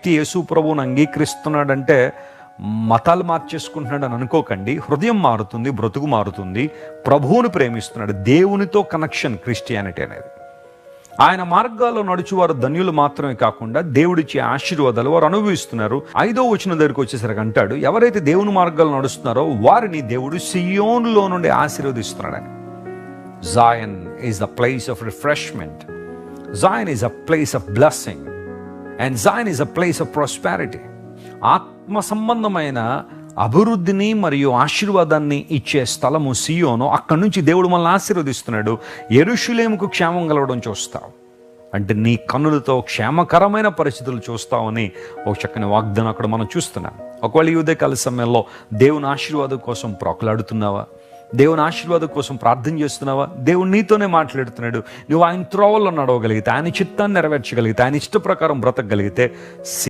యేసు ప్రభువును అంగీకరిస్తున్నాడంటే మతాలు మార్చేసుకుంటున్నాడు అని అనుకోకండి. హృదయం మారుతుంది, బ్రతుకు మారుతుంది. ప్రభువును ప్రేమిస్తున్నాడు. దేవునితో కనెక్షన్ క్రిస్టియానిటీ అనేది. ఆయన మార్గాల్లో నడుచువారు ధన్యులు మాత్రమే కాకుండా దేవుడిచ్చే ఆశీర్వాదాలు వారు అనుభవిస్తున్నారు. 5వ వచనం దగ్గరికి వచ్చేసరికి అంటాడు, ఎవరైతే దేవుని మార్గాల్లో నడుస్తున్నారో వారిని దేవుడు సియోనులో నుండి ఆశీర్వదిస్తున్నాడని. Zion is the place of refreshment. Zion is a place of blessing. And Zion is a place of prosperity. ఆత్మ సంబంధమైన అభివృద్ధిని మరియు ఆశీర్వాదాన్ని ఇచ్చే స్థలము సియోను. అక్కడి నుంచి దేవుడు మనల్ని ఆశీర్వదిస్తున్నాడు. యెరూషలేముకు క్షేమం కలవడం చూస్తావు అంటే నీ కన్నులతో క్షేమకరమైన పరిస్థితులు చూస్తావని ఒక చక్కని వాగ్దానం అక్కడ మనం చూస్తున్నాం. ఒకవేళ ఈ ఉదయకాల సమయంలో దేవుని ఆశీర్వాదం కోసం ప్రాకులాడుతున్నావా? దేవుని ఆశీర్వాదం కోసం ప్రార్థన చేస్తున్నావా? దేవుడు నీతోనే మాట్లాడుతున్నాడు. నువ్వు ఆయన త్రోవల్లో నడవగలిగితే, ఆయన చిత్తాన్ని నెరవేర్చగలిగితే, ఆయన ఇష్ట ప్రకారం బ్రతకగలిగితే